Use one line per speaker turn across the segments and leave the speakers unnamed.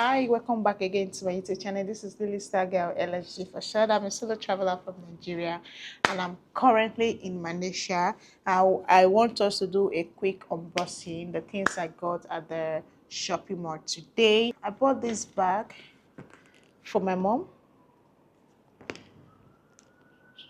Hi, welcome back again to my YouTube channel. This is Lily Star Girl LSG for short. I'm a solo traveler from Nigeria and I'm currently in Malaysia. I want us to do a quick unboxing, the things I got at the shopping mall today. I bought this bag for my mom.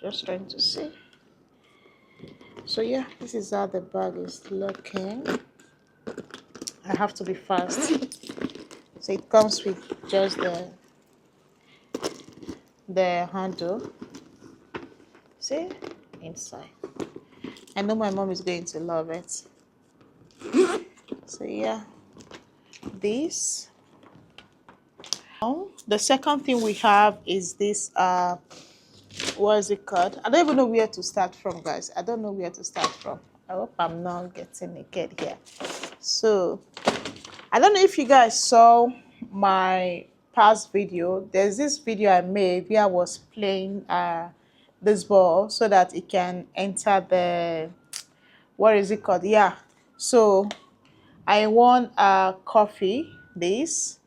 Just trying to see. So yeah, this is how the bag is looking. I have to be fast. So it comes with just the handle. See inside. I know my mom is going to love it. So yeah, this. The second thing we have is this what is it called? I don't even know where to start from, guys. I don't know where to start from. I hope I'm not getting naked here. So I don't know if you guys saw my past video. There's this video I made where I was playing this ball so that it can enter the, what is it called? Yeah. So I won a coffee, this,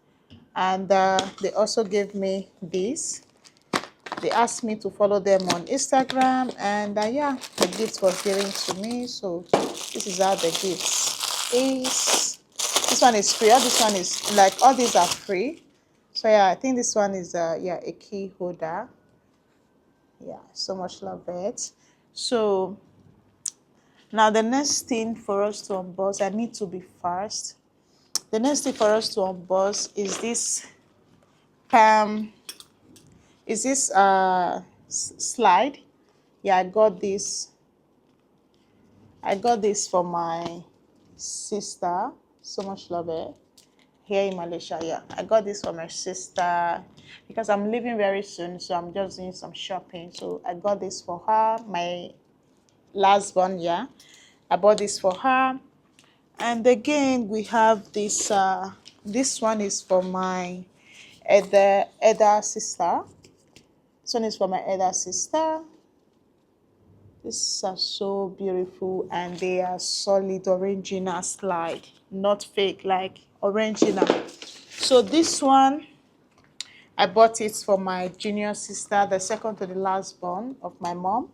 and they also gave me this. They asked me to follow them on Instagram, and yeah, the gift was given to me. So this is how the gift is. This one is free. All this one is like, all these are free. So yeah, I think this one is yeah, a key holder. Yeah, so much love it. So now the next thing for us to unbox, I need to be fast. The next thing for us to unbox is this slide. Yeah, I got this for my sister. So much love it. Here in Malaysia. Yeah, I got this for my sister because I'm leaving very soon, so I'm just doing some shopping. So I got this for her, my last one. Yeah, I bought this for her. And again, we have this this one is for my elder sister. This one is for my elder sister. These are so beautiful and they are solid original slide, not fake, like original. So this one, I bought it for my junior sister, the second to the last born of my mom.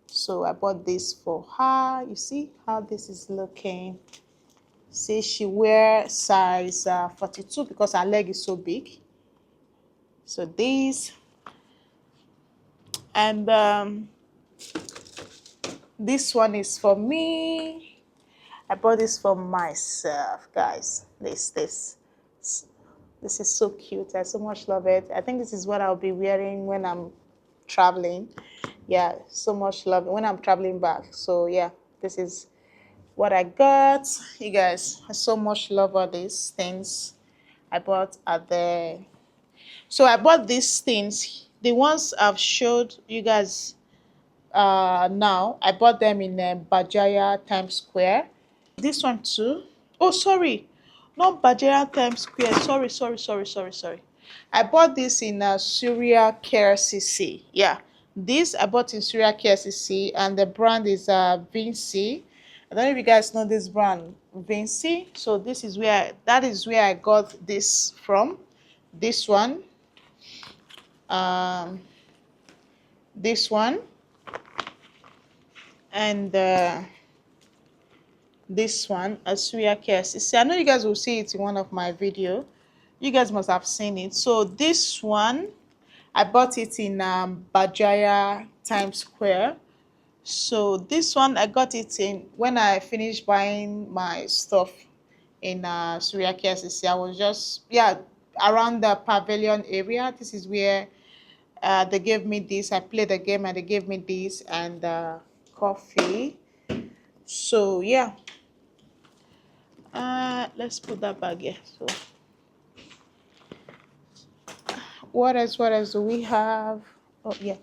So I bought this for her. You see how this is looking. See, she wears size 42 because her leg is so big. So this, and this one is for me. I bought this for myself, guys. This is so cute. I so much love it. I think this is what I'll be wearing when I'm traveling. Yeah, so much love it when I'm traveling back. So yeah, this is what I got. You guys, I so much love all these things I bought at the. So I bought these things. The ones I've showed you guys now, I bought them in Bajaya Times Square. This one too. Oh, sorry, not Bajaya Times Square. Sorry. I bought this in Surya Care CC. Yeah, this I bought in Surya Care CC, and the brand is Vinci. I don't know if you guys know this brand, Vinci. So this is where I got this from. This one, um, this one, and this one, Surya Care CC. I know you guys will see it in one of my video. You guys must have seen it. So this one, I bought it in Bajaya Times Square. So this one, I got it in when I finished buying my stuff in Surya Care CC. I was just, yeah, around the pavilion area. This is where they gave me this. I played the game and they gave me this and coffee. So yeah, let's put that back here. So what else do we have? Oh yeah,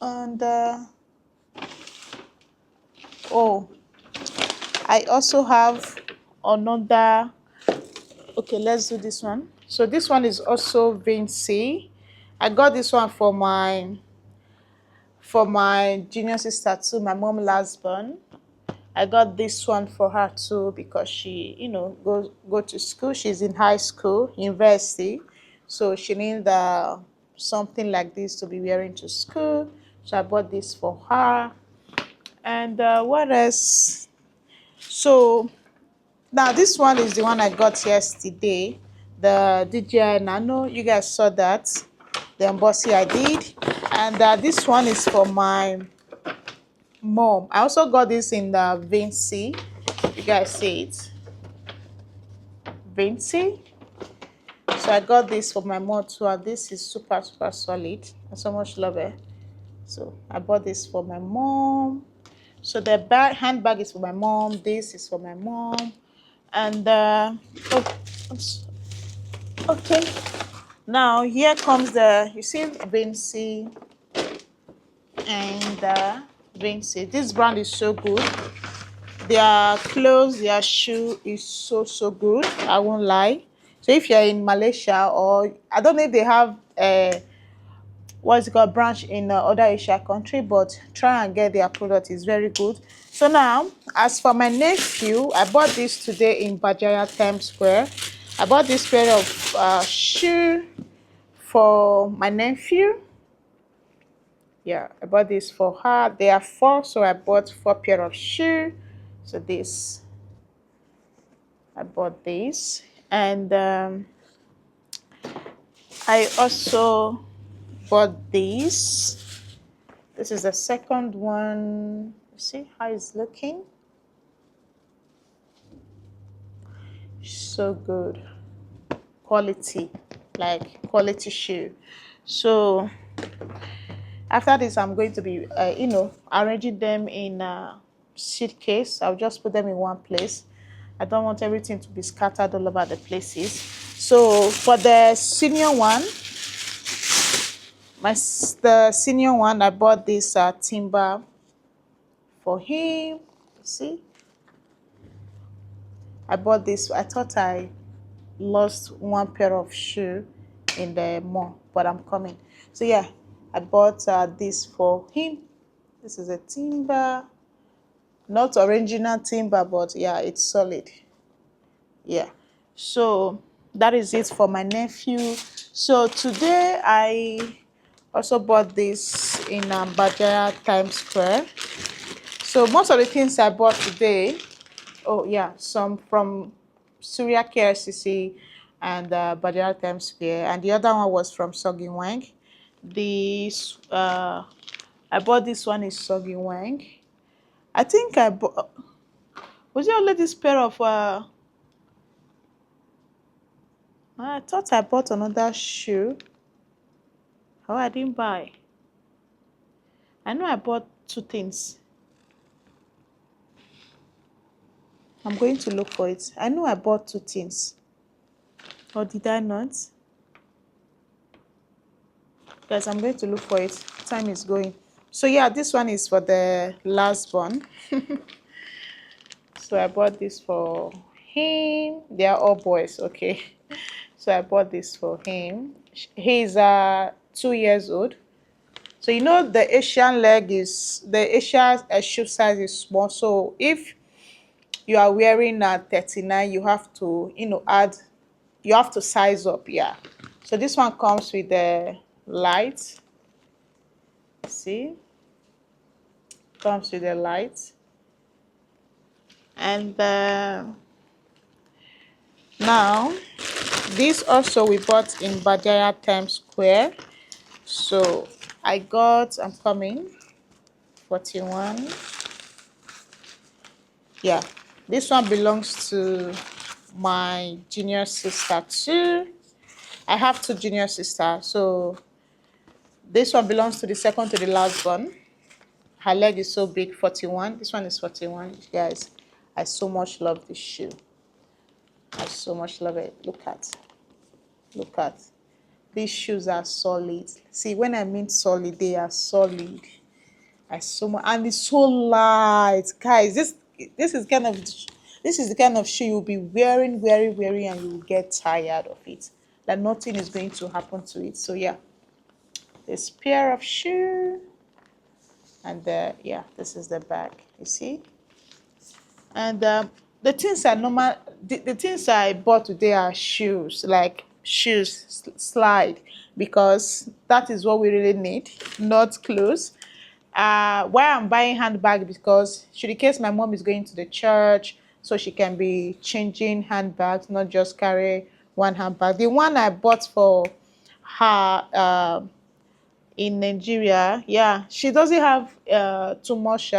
and oh, I also have another. Okay, let's do this one. So this one is also Vinci. I got this one for my junior sister too, my mom last born. I got this one for her too because she, you know, go to school. She's in high school, university, so she needs something like this to be wearing to school. So I bought this for her. And what else? So now this one is the one I got yesterday, the DJI Nano. You guys saw that, the embossing I did, and this one is for my mom. I also got this in the Vinci. You guys see it, Vinci. So I got this for my mom too, and this is super solid. I so much love it. So I bought this for my mom. So the handbag is for my mom. This is for my mom, and oh, oops. Okay. Now here comes you see Vinci and Vinci. This brand is so good. Their clothes, their shoe is so good. I won't lie. So if you're in Malaysia, or I don't know if they have what's it called, branch in other Asia country, but try and get their product. Is very good. So now, as for my nephew, I bought this today in Bajaya Times Square. I bought this pair of shoe for my nephew. Yeah, I bought this for her. They are four, so I bought 4 pair of shoe. So this, I bought this, and I also bought this. This is the second one. See how it's looking? So good. Quality, like quality shoe. So after this, I'm going to be, arranging them in a suitcase. I'll just put them in one place. I don't want everything to be scattered all over the places. So for the senior one, the senior one, I bought this timber for him. See, I bought this. I thought I lost 1 pair of shoe in the mall, but I'm coming. So yeah, I bought this for him. This is a timber, not original timber, but yeah, it's solid. Yeah, so that is it for my nephew. So today I also bought this in Bajaya Times Square. So most of the things I bought today, oh yeah, some from Surya KRCC and Bajaya Times Square, and the other one was from Soggy Wang. This I bought this one is Soggy Wang. I think I bought. Was it only this pair of? I thought I bought another shoe. Oh, I didn't buy. I know I bought 2 things. I'm going to look for it. I know I bought 2 things. Or did I not? Guys, I'm going to look for it. Time is going. So yeah, this one is for the last one. So I bought this for him. They are all boys, okay. So I bought this for him. He's 2 years old. So you know the Asian shoe size is small. So if you are wearing a 39, you have to, you have to size up, yeah. So this one comes with the light. See, comes with the light, and now this also we bought in Bajaya Times Square. So I'm coming 41. Yeah, this one belongs to my junior sister too. I have 2 junior sisters, so this one belongs to the second to the last one. Her leg is so big, 41. This one is 41. Guys, I so much love this shoe. I so much love it. Look at. These shoes are solid. See, when I mean solid, they are solid. I so much, and it's so light, guys. This is the kind of shoe you'll be wearing, and you will get tired of it. Like nothing is going to happen to it. So yeah, this pair of shoe, and yeah, this is the bag. You see, And the things are normal. The things I bought today are shoes, like shoes, slide, because that is what we really need, not clothes. Why I'm buying handbag, because should in case my mom is going to the church, so she can be changing handbags, not just carry one handbag. The one I bought for her in Nigeria, yeah, she doesn't have too much.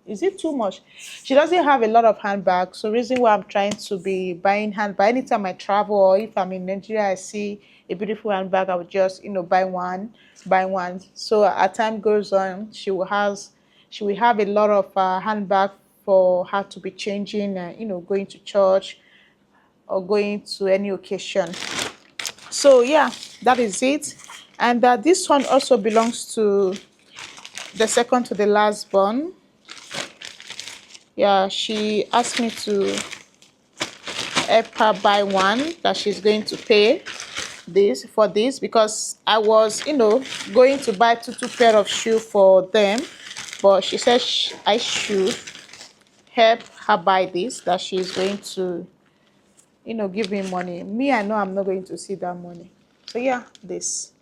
Is it too much? She doesn't have a lot of handbags. So reason why I'm trying to be buying handbag anytime I travel, or if I'm in Nigeria, I see a beautiful handbag, I would just buy one, buy one. So as time goes on, she will have a lot of handbag for her to be changing, going to church or going to any occasion. So yeah, that is it. And this one also belongs to the second to the last born. Yeah, she asked me to help her buy one, that she's going to pay this because I was going to buy two pair of shoe for them, but she said I should help her buy this, that she's going to give me money. Me, I know I'm not going to see that money. So yeah, this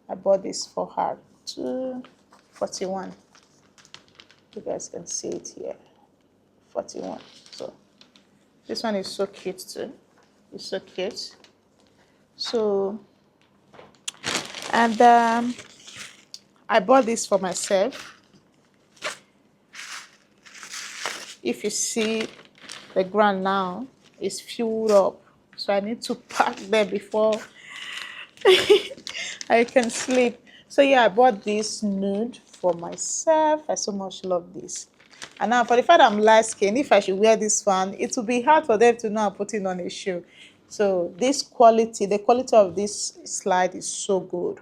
I bought this for her, 241. You guys can see it here, 41. So this one is so cute too. It's so cute. So, and I bought this for myself. If you see the ground now, it's filled up. So I need to pack there before I can sleep. So yeah, I bought this nude for myself. I so much love this. And now for the fact I'm light skin, if I should wear this one, it will be hard for them to know I'm putting on a shoe. So this quality, the quality of this slide is so good.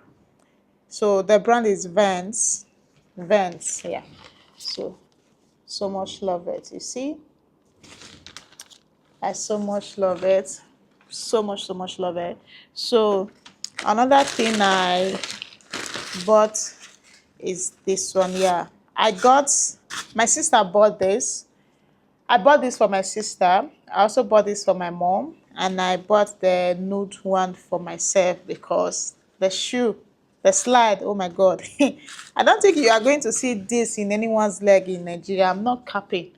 So the brand is Vans. Vans, yeah. So much love it. You see? I so much love it. So much love it. So another thing I bought is this one. Yeah. My sister bought this. I bought this for my sister. I also bought this for my mom. And I bought the nude one for myself because the shoe, the slide, oh my God. I don't think you are going to see this in anyone's leg in Nigeria. I'm not capping.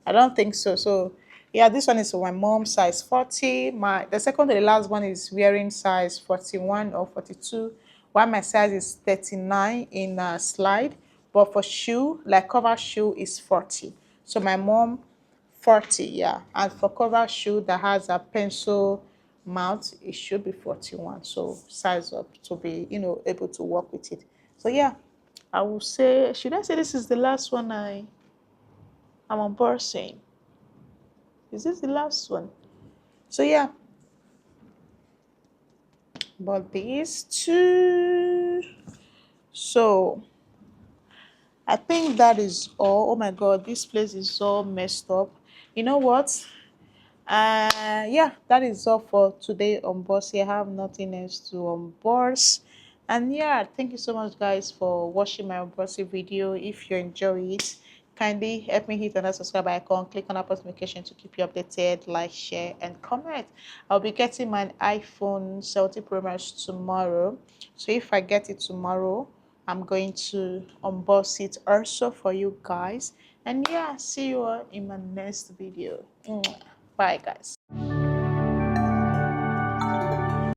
I don't think so. So yeah, this one is for my mom, size 40. The second to the last one is wearing size 41 or 42, while my size is 39 in slide. But for shoe, like cover shoe, is 40. So my mom 40, yeah. And for cover shoe that has a pencil mount, it should be 41. So size up to be, able to work with it. So yeah, I will say, should I say this is the last one I'm unboxing? Is this the last one? So yeah, but these two. So I think that is all. Oh my God, this place is all messed up. You know what? Yeah, that is all for today on Bossy. I have nothing else to unbox. And yeah, thank you so much guys for watching my unboxing video. If you enjoy it, kindly help me hit on that subscribe icon, click on that post notification to keep you updated, like, share, and comment. I'll be getting my iPhone 17 Pro Max tomorrow. So if I get it tomorrow, I'm going to unbox it also for you guys. And yeah, see you all in my next video. Bye guys.